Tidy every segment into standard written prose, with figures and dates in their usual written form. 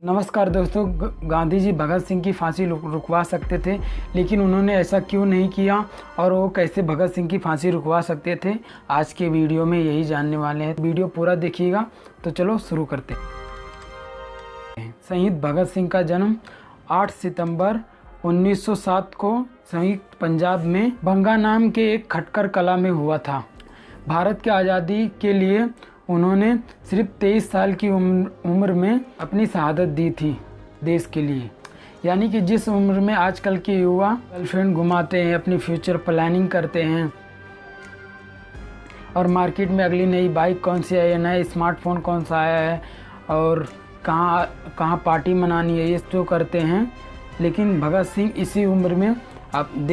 नमस्कार दोस्तों। गांधी जी भगत सिंह की फांसी रुकवा सकते थे, लेकिन उन्होंने ऐसा क्यों नहीं किया और वो कैसे भगत सिंह की फांसी रुकवा सकते थे, आज के वीडियो में यही जानने वाले हैं। वीडियो पूरा देखिएगा। तो चलो शुरू करते हैं। शहीद भगत सिंह का जन्म 8 सितंबर 1907 को संयुक्त पंजाब में बंगा नाम के एक खटकर कला में हुआ था। भारत की आज़ादी के लिए उन्होंने सिर्फ 23 साल की उम्र में अपनी शहादत दी थी देश के लिए। यानी कि जिस उम्र में आजकल के युवा गर्लफ्रेंड घुमाते हैं, अपनी फ्यूचर प्लानिंग करते हैं और मार्केट में अगली नई बाइक कौन सी आई है, नया स्मार्टफोन कौन सा आया है और कहाँ पार्टी मनानी है, ये जो करते हैं। लेकिन भगत सिंह इसी उम्र में अपने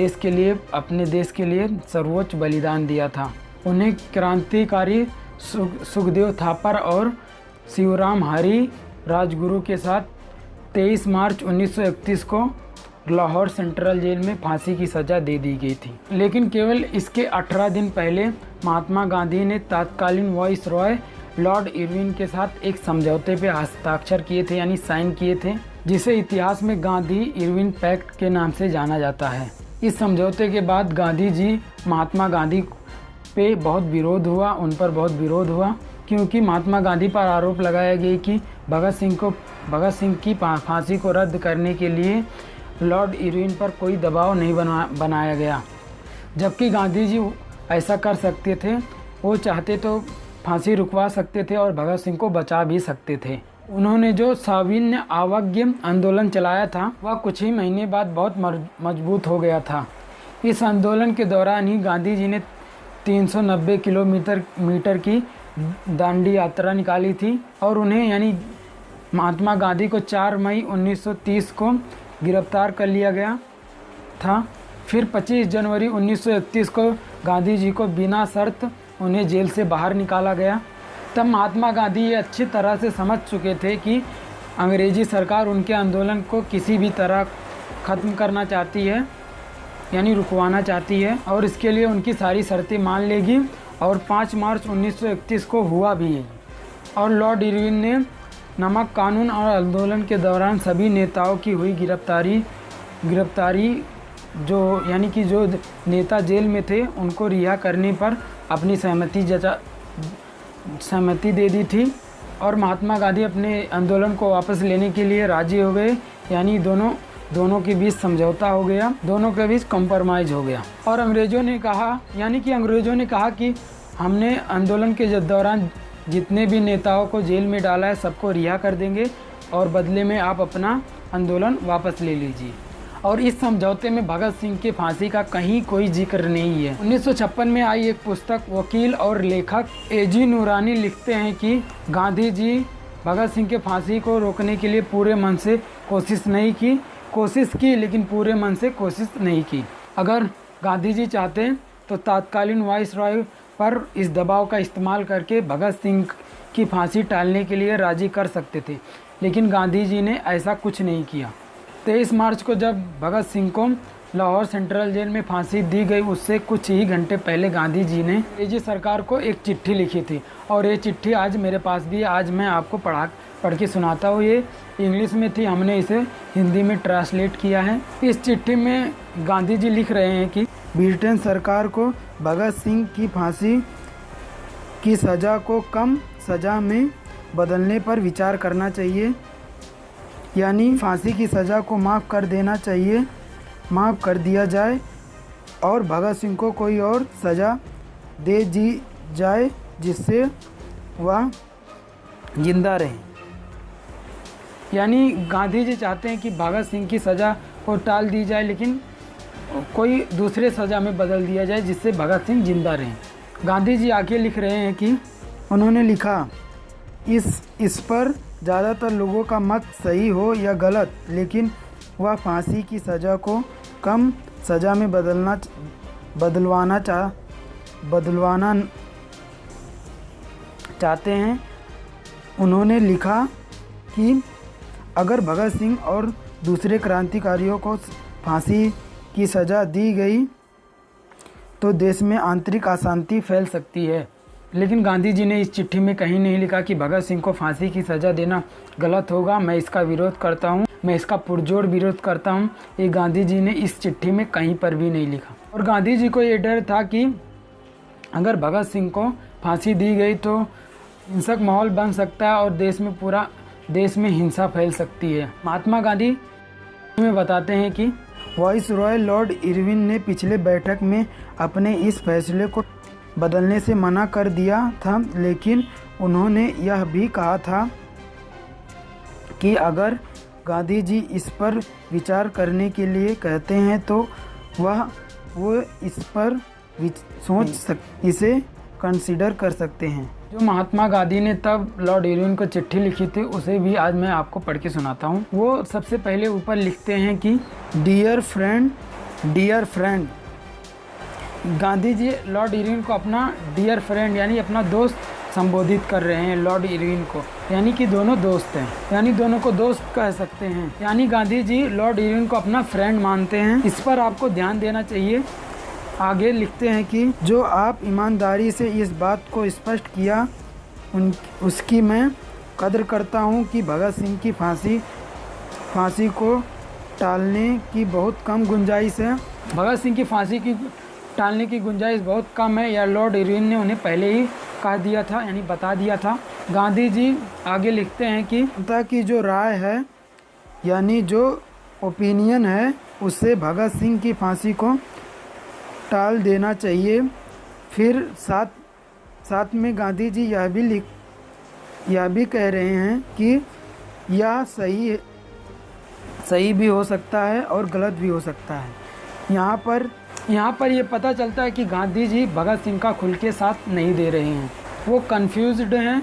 देश के लिए सर्वोच्च बलिदान दिया था। उन्हें क्रांतिकारी सुखदेव थापर और शिवराम हरी राजगुरु के साथ 23 मार्च 1931 को लाहौर सेंट्रल जेल में फांसी की सज़ा दे दी गई थी। लेकिन केवल इसके 18 दिन पहले महात्मा गांधी ने तत्कालीन वाइस रॉय लॉर्ड इरविन के साथ एक समझौते पे हस्ताक्षर किए थे, यानी साइन किए थे, जिसे इतिहास में गांधी इरविन पैक्ट के नाम से जाना जाता है। इस समझौते के बाद गांधी जी महात्मा गांधी पे बहुत विरोध हुआ, उन पर बहुत विरोध हुआ, क्योंकि महात्मा गांधी पर आरोप लगाया गया कि भगत सिंह की फांसी को रद्द करने के लिए लॉर्ड इरविन पर कोई दबाव नहीं बनाया गया। जबकि गांधी जी ऐसा कर सकते थे, वो चाहते तो फांसी रुकवा सकते थे और भगत सिंह को बचा भी सकते थे। उन्होंने जो सविनय अवज्ञा आंदोलन चलाया था वह कुछ ही महीने बाद बहुत मजबूत हो गया था। इस आंदोलन के दौरान ही गांधी जी ने 390 किलोमीटर की दांडी यात्रा निकाली थी और उन्हें यानी महात्मा गांधी को 4 मई 1930 को गिरफ्तार कर लिया गया था। फिर 25 जनवरी 1931 को गांधी जी को बिना शर्त उन्हें जेल से बाहर निकाला गया। तब महात्मा गांधी ये अच्छी तरह से समझ चुके थे कि अंग्रेजी सरकार उनके आंदोलन को किसी भी तरह ख़त्म करना चाहती है, यानी रुकवाना चाहती है, और इसके लिए उनकी सारी शर्तें मान लेगी। और 5 मार्च 1931 को हुआ भी है। और लॉर्ड इरविन ने नमक कानून और आंदोलन के दौरान सभी नेताओं की हुई गिरफ्तारी जो नेता जेल में थे उनको रिहा करने पर अपनी सहमति दे दी थी और महात्मा गांधी अपने आंदोलन को वापस लेने के लिए राजी हो गए। यानी दोनों के बीच समझौता हो गया, दोनों के बीच कॉम्प्रोमाइज़ हो गया। और अंग्रेज़ों ने कहा कि हमने आंदोलन के दौरान जितने भी नेताओं को जेल में डाला है सबको रिहा कर देंगे और बदले में आप अपना आंदोलन वापस ले लीजिए। और इस समझौते में भगत सिंह के फांसी का कहीं कोई जिक्र नहीं है। 1956 में आई एक पुस्तक वकील और लेखक एजी नूरानी लिखते हैं कि गांधी जी भगत सिंह के फांसी को रोकने के लिए पूरे मन से कोशिश की लेकिन पूरे मन से कोशिश नहीं की। अगर गांधी जी चाहते तो तत्कालीन वाइस रॉय पर इस दबाव का इस्तेमाल करके भगत सिंह की फांसी टालने के लिए राजी कर सकते थे, लेकिन गांधी जी ने ऐसा कुछ नहीं किया। 23 मार्च को जब भगत सिंह को लाहौर सेंट्रल जेल में फांसी दी गई, उससे कुछ ही घंटे पहले गांधी जी ने अंग्रेजी सरकार को एक चिट्ठी लिखी थी और ये चिट्ठी आज मेरे पास भी है। आज मैं आपको पढ़ के सुनाता हूँ। ये इंग्लिश में थी, हमने इसे हिंदी में ट्रांसलेट किया है। इस चिट्ठी में गांधी जी लिख रहे हैं कि ब्रिटेन सरकार को भगत सिंह की फांसी की सज़ा को कम सज़ा में बदलने पर विचार करना चाहिए, यानी फांसी की सज़ा को माफ़ कर दिया जाए और भगत सिंह को कोई और सज़ा दे दी जाए जिससे वह जिंदा रहे। यानी गांधी जी चाहते हैं कि भगत सिंह की सज़ा को टाल दी जाए, लेकिन कोई दूसरे सज़ा में बदल दिया जाए जिससे भगत सिंह जिंदा रहें। गांधी जी आगे लिख रहे हैं कि उन्होंने लिखा, इस पर ज़्यादातर लोगों का मत सही हो या गलत, लेकिन वह फांसी की सज़ा को कम सज़ा में बदलवाना चाहते हैं। उन्होंने लिखा कि अगर भगत सिंह और दूसरे क्रांतिकारियों को फांसी की सज़ा दी गई तो देश में आंतरिक अशांति फैल सकती है। लेकिन गांधी जी ने इस चिट्ठी में कहीं नहीं लिखा कि भगत सिंह को फांसी की सज़ा देना गलत होगा, मैं इसका विरोध करता हूँ, मैं इसका पुरजोर विरोध करता हूँ। ये गांधी जी ने इस चिट्ठी में कहीं पर भी नहीं लिखा। और गांधी जी को ये डर था कि अगर भगत सिंह को फांसी दी गई तो हिंसक माहौल बन सकता है और देश में हिंसा फैल सकती है। महात्मा गांधी में बताते हैं कि वाइसरॉय लॉर्ड इरविन ने पिछले बैठक में अपने इस फैसले को बदलने से मना कर दिया था, लेकिन उन्होंने यह भी कहा था कि अगर गांधी जी इस पर विचार करने के लिए कहते हैं तो वो इस पर इसे कंसीडर कर सकते हैं। जो महात्मा गांधी ने तब लॉर्ड इरविन को चिट्ठी लिखी थी उसे भी आज मैं आपको पढ़ के सुनाता हूँ। वो सबसे पहले ऊपर लिखते हैं कि dear friend. Gandhi ji Lord Irwin को अपना डियर फ्रेंड यानी अपना दोस्त संबोधित कर रहे हैं लॉर्ड इरविन को, यानी कि दोनों दोस्त हैं, यानी दोनों को दोस्त कह सकते हैं, यानी गांधी जी लॉर्ड इरविन को अपना फ्रेंड मानते हैं। इस पर आपको ध्यान देना चाहिए। आगे लिखते हैं कि जो आप ईमानदारी से इस बात को स्पष्ट किया उसकी मैं कदर करता हूं कि भगत सिंह की फांसी को टालने की बहुत कम गुंजाइश है। भगत सिंह की फांसी की टालने की गुंजाइश बहुत कम है, यह लॉर्ड इरविन ने उन्हें पहले ही कह दिया था, यानी बता दिया था। गांधी जी आगे लिखते हैं कि जनता की जो राय है यानी जो ओपिनियन है उससे भगत सिंह की फांसी को टाल देना चाहिए। फिर साथ में गांधी जी यह भी कह रहे हैं कि यह सही भी हो सकता है और गलत भी हो सकता है। यहाँ पर ये पता चलता है कि गांधी जी भगत सिंह का खुल के साथ नहीं दे रहे हैं, वो कंफ्यूज्ड हैं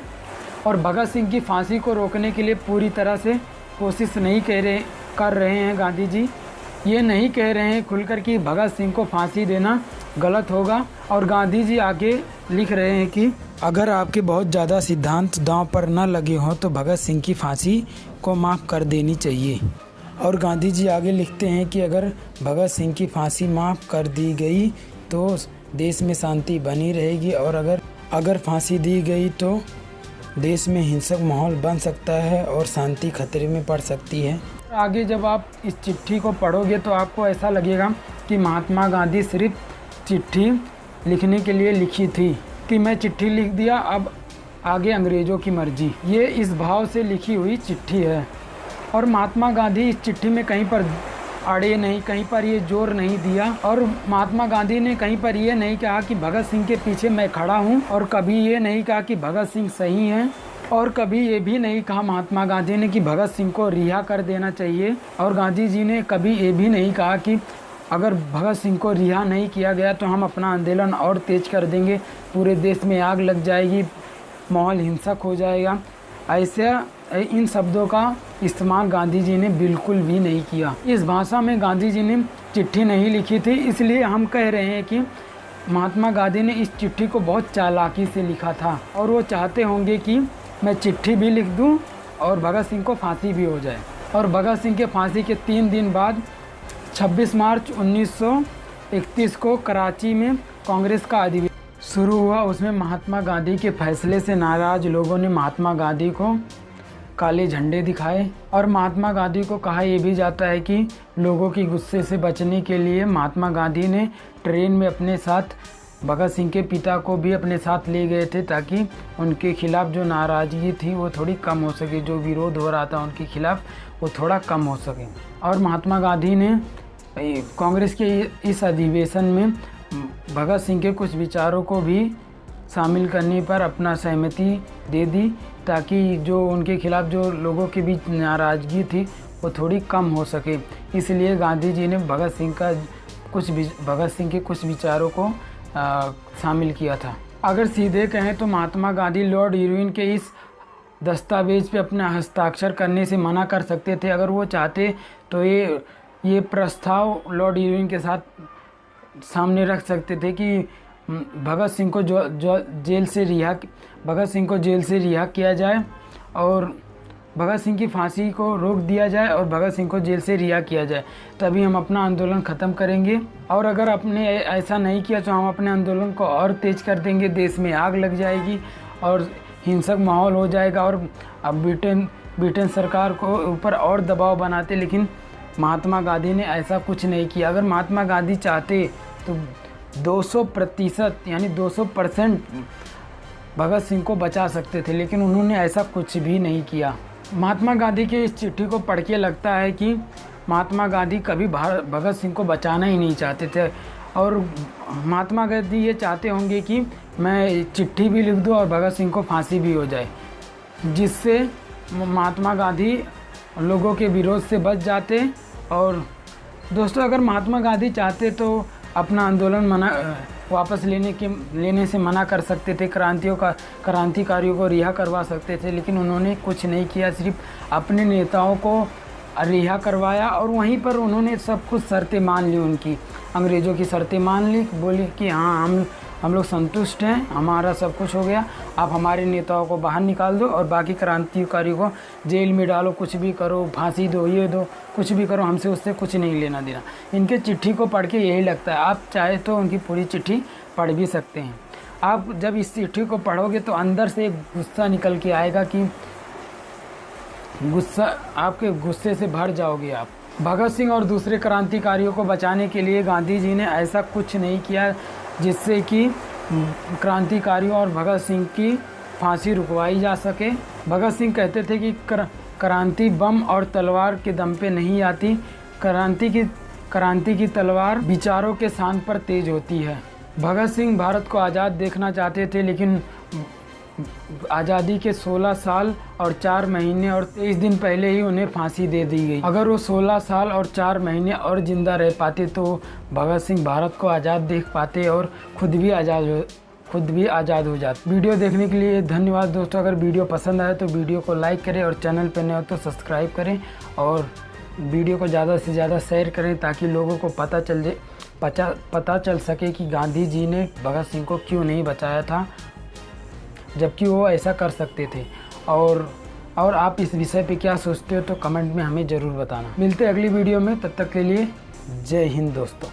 और भगत सिंह की फांसी को रोकने के लिए पूरी तरह से कोशिश नहीं कर रहे हैं। गांधी जी ये नहीं कह रहे हैं खुलकर कि भगत सिंह को फांसी देना गलत होगा। और गांधी जी आगे लिख रहे हैं कि अगर आपके बहुत ज़्यादा सिद्धांत दांव पर न लगे हों तो भगत सिंह की फांसी को माफ़ कर देनी चाहिए। और गांधी जी आगे लिखते हैं कि अगर भगत सिंह की फांसी माफ़ कर दी गई तो देश में शांति बनी रहेगी और अगर फांसी दी गई तो देश में हिंसक माहौल बन सकता है और शांति खतरे में पड़ सकती है। आगे जब आप इस चिट्ठी को पढ़ोगे तो आपको ऐसा लगेगा कि महात्मा गांधी सिर्फ चिट्ठी लिखने के लिए लिखी थी कि मैं चिट्ठी लिख दिया, अब आगे अंग्रेज़ों की मर्जी। ये इस भाव से लिखी हुई चिट्ठी है और महात्मा गांधी इस चिट्ठी में कहीं पर अड़े नहीं, कहीं पर ये जोर नहीं दिया और महात्मा गांधी ने कहीं पर ये नहीं कहा कि भगत सिंह के पीछे मैं खड़ा हूँ और कभी ये नहीं कहा कि भगत सिंह सही हैं और कभी ये भी नहीं कहा महात्मा गांधी ने कि भगत सिंह को रिहा कर देना चाहिए। और गांधी जी ने कभी ये भी नहीं कहा कि अगर भगत सिंह को रिहा नहीं किया गया तो हम अपना आंदोलन और तेज कर देंगे, पूरे देश में आग लग जाएगी, माहौल हिंसक हो जाएगा। ऐसे इन शब्दों का इस्तेमाल गांधी जी ने बिल्कुल भी नहीं किया। इस भाषा में गांधी जी ने चिट्ठी नहीं लिखी थी, इसलिए हम कह रहे हैं कि महात्मा गांधी ने इस चिट्ठी को बहुत चालाकी से लिखा था और वो चाहते होंगे कि मैं चिट्ठी भी लिख दूं और भगत सिंह को फांसी भी हो जाए। और भगत सिंह के फांसी के 3 दिन बाद 26 मार्च 1931 को कराची में कांग्रेस का अधिवेशन शुरू हुआ। उसमें महात्मा गांधी के फैसले से नाराज लोगों ने महात्मा गांधी को काले झंडे दिखाए और महात्मा गांधी को कहा यह भी जाता है कि लोगों की गुस्से से बचने के लिए महात्मा गांधी ने ट्रेन में अपने साथ भगत सिंह के पिता को भी अपने साथ ले गए थे ताकि उनके खिलाफ जो नाराज़गी थी वो थोड़ी कम हो सके, जो विरोध हो रहा था उनके खिलाफ वो थोड़ा कम हो सके। और महात्मा गांधी ने कांग्रेस के इस अधिवेशन में भगत सिंह के कुछ विचारों को भी शामिल करने पर अपना सहमति दे दी ताकि जो उनके खिलाफ जो लोगों के बीच नाराज़गी थी वो थोड़ी कम हो सके। इसलिए गांधी जी ने भगत सिंह के कुछ विचारों को शामिल किया था। अगर सीधे कहें तो महात्मा गांधी लॉर्ड इरविन के इस दस्तावेज पे अपना हस्ताक्षर करने से मना कर सकते थे। अगर वो चाहते तो ये प्रस्ताव लॉर्ड इरविन के साथ सामने रख सकते थे कि भगत सिंह को जेल से रिहा किया जाए और भगत सिंह की फांसी को रोक दिया जाए और भगत सिंह को जेल से रिहा किया जाए, तभी हम अपना आंदोलन ख़त्म करेंगे। और अगर आपने ऐसा नहीं किया तो हम अपने आंदोलन को और तेज़ कर देंगे, देश में आग लग जाएगी और हिंसक माहौल हो जाएगा। और अब ब्रिटेन सरकार को ऊपर और दबाव बनाते, लेकिन महात्मा गांधी ने ऐसा कुछ नहीं किया। अगर महात्मा गांधी चाहते तो 200% यानी 200% भगत सिंह को बचा सकते थे, लेकिन उन्होंने ऐसा कुछ भी नहीं किया। महात्मा गांधी की इस चिट्ठी को पढ़ के लगता है कि महात्मा गांधी कभी भगत सिंह को बचाना ही नहीं चाहते थे, और महात्मा गांधी ये चाहते होंगे कि मैं चिट्ठी भी लिख दूं और भगत सिंह को फांसी भी हो जाए, जिससे महात्मा गांधी लोगों के विरोध से बच जाते। और दोस्तों, अगर महात्मा गांधी चाहते तो अपना आंदोलन वापस लेने से मना कर सकते थे, क्रांतिकारियों को रिहा करवा सकते थे, लेकिन उन्होंने कुछ नहीं किया, सिर्फ अपने नेताओं को रिहा करवाया। और वहीं पर उन्होंने सब कुछ शर्तें मान ली, उनकी अंग्रेज़ों की शर्तें मान ली, बोले कि हाँ हम लोग संतुष्ट हैं, हमारा सब कुछ हो गया, आप हमारे नेताओं को बाहर निकाल दो और बाकी क्रांतिकारियों को जेल में डालो, कुछ भी करो, फांसी दो, ये दो, कुछ भी करो, हमसे उससे कुछ नहीं लेना देना। इनके चिट्ठी को पढ़ के यही लगता है। आप चाहे तो उनकी पूरी चिट्ठी पढ़ भी सकते हैं। आप जब इस चिट्ठी को पढ़ोगे तो अंदर से एक गुस्सा निकल के आएगा कि आपके गुस्से से भर जाओगे आप। भगत सिंह और दूसरे क्रांतिकारियों को बचाने के लिए गांधी जी ने ऐसा कुछ नहीं किया जिससे कि क्रांतिकारियों और भगत सिंह की फांसी रुकवाई जा सके। भगत सिंह कहते थे कि क्रांति बम और तलवार के दम पे नहीं आती, क्रांति की तलवार विचारों के शान पर तेज होती है। भगत सिंह भारत को आज़ाद देखना चाहते थे, लेकिन आज़ादी के 16 साल और 4 महीने और 23 दिन पहले ही उन्हें फांसी दे दी गई। अगर वो 16 साल और 4 महीने और ज़िंदा रह पाते तो भगत सिंह भारत को आज़ाद देख पाते और खुद भी आज़ाद हो जाते। वीडियो देखने के लिए धन्यवाद दोस्तों। अगर वीडियो पसंद आए तो वीडियो को लाइक करें और चैनल पर नए हो तो सब्सक्राइब करें और वीडियो को ज़्यादा से ज़्यादा शेयर करें, ताकि लोगों को पता चल सके कि गांधी जी ने भगत सिंह को क्यों नहीं बचाया था, जबकि वो ऐसा कर सकते थे। और आप इस विषय पे क्या सोचते हो तो कमेंट में हमें ज़रूर बताना। मिलते हैं अगली वीडियो में, तब तक के लिए जय हिंद दोस्तों।